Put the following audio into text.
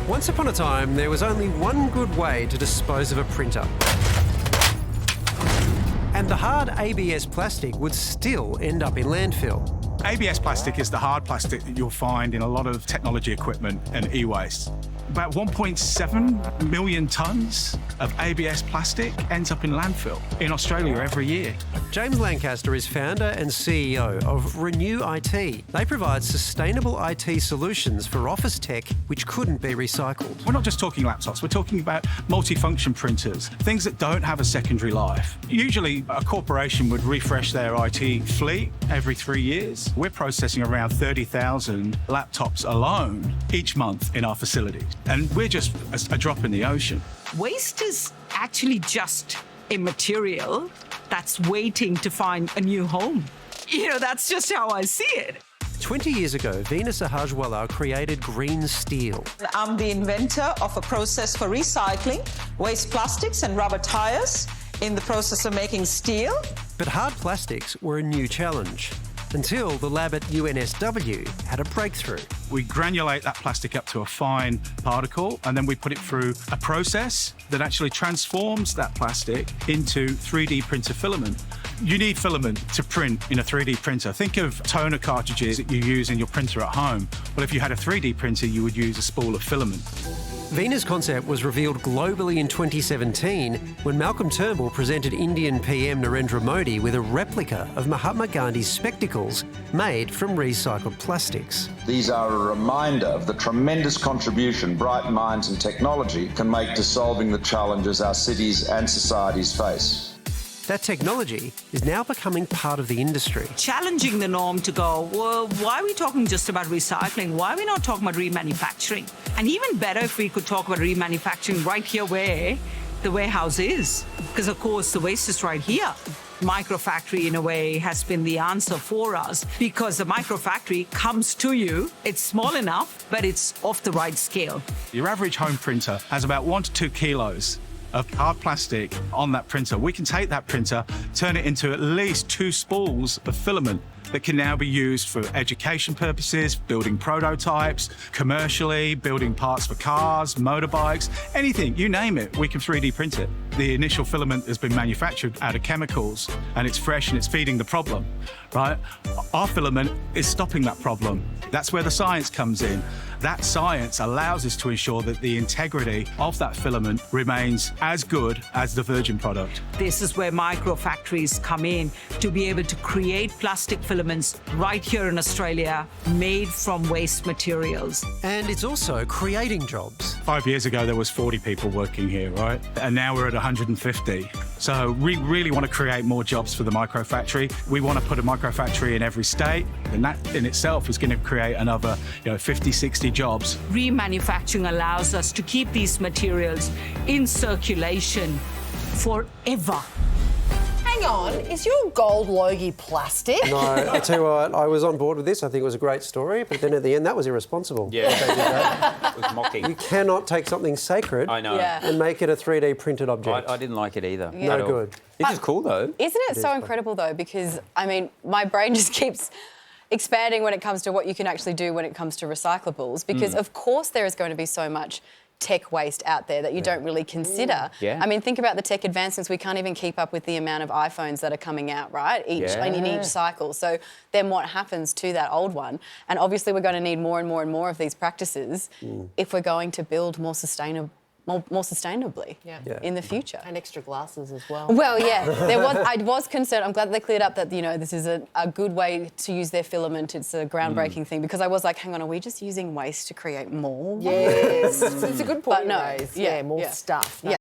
Once upon a time, there was only one good way to dispose of a printer. And the hard ABS plastic would still end up in landfill. ABS plastic is the hard plastic that you'll find in a lot of technology equipment and e-waste. About 1.7 million tonnes of ABS plastic ends up in landfill in Australia every year. James Lancaster is founder and CEO of Renew IT. They provide sustainable IT solutions for office tech which couldn't be recycled. We're not just talking laptops, we're talking about multifunction printers, things that don't have a secondary life. Usually a corporation would refresh their IT fleet every 3 years. We're processing around 30,000 laptops alone each month in our facilities. And we're just a drop in the ocean. Waste is actually just a material that's waiting to find a new home. You know, that's just how I see it. 20 years ago, Veena Sahajwalla created green steel. I'm the inventor of a process for recycling waste plastics and rubber tyres in the process of making steel. But hard plastics were a new challenge, until the lab at UNSW had a breakthrough. We granulate that plastic up to a fine particle, and then we put it through a process that actually transforms that plastic into 3D printer filament. You need filament to print in a 3D printer. Think of toner cartridges that you use in your printer at home. Well, if you had a 3D printer, you would use a spool of filament. Veena's concept was revealed globally in 2017 when Malcolm Turnbull presented Indian PM Narendra Modi with a replica of Mahatma Gandhi's spectacles made from recycled plastics. These are a reminder of the tremendous contribution bright minds and technology can make to solving the challenges our cities and societies face. That technology is now becoming part of the industry. Challenging the norm to go, well, why are we talking just about recycling? Why are we not talking about remanufacturing? And even better if we could talk about remanufacturing right here where the warehouse is. Because, of course, the waste is right here. Microfactory, in a way, has been the answer for us because the microfactory comes to you. It's small enough, but it's of the right scale. Your average home printer has about 1 to 2 kilos of hard plastic on that printer. We can take that printer, turn it into at least 2 spools of filament that can now be used for education purposes, building prototypes, commercially, building parts for cars, motorbikes, anything, you name it, we can 3D print it. The initial filament has been manufactured out of chemicals and it's fresh and it's feeding the problem, right? Our filament is stopping that problem. That's where the science comes in. That science allows us to ensure that the integrity of that filament remains as good as the virgin product. This is where microfactories come in to be able to create plastic filaments right here in Australia, made from waste materials. And it's also creating jobs. 5 years ago, there was 40 people working here, right? And now we're at 150. So we really want to create more jobs for the microfactory. We want to put a microfactory in every state, and that in itself is going to create another 50, 60 jobs. Remanufacturing allows us to keep these materials in circulation forever. Hang on, is your gold logie plastic? No, I'll tell you what, I was on board with this. I think it was a great story, but then at the end, that was irresponsible. Yeah, they did that. It was mocking. You cannot take something sacred and make it a 3D printed object. I didn't like it either. Yeah. No good. It is cool, though. Isn't it so incredible, though? Because, I mean, my brain just keeps expanding when it comes to what you can actually do when it comes to recyclables, because, of course, there is going to be so much tech waste out there that you don't really consider. Yeah. I mean, think about the tech advancements. We can't even keep up with the amount of iPhones that are coming out, right? In each cycle. So then what happens to that old one? And obviously we're going to need more and more and more of these practices if we're going to build more sustainably in the future. And extra glasses as well. Well, yeah, I was concerned. I'm glad they cleared up that, this is a good way to use their filament. It's a groundbreaking thing, because I was like, hang on, are we just using waste to create more? Yes, it's a good point. But no, you raise. Yeah, more stuff. No. Yeah.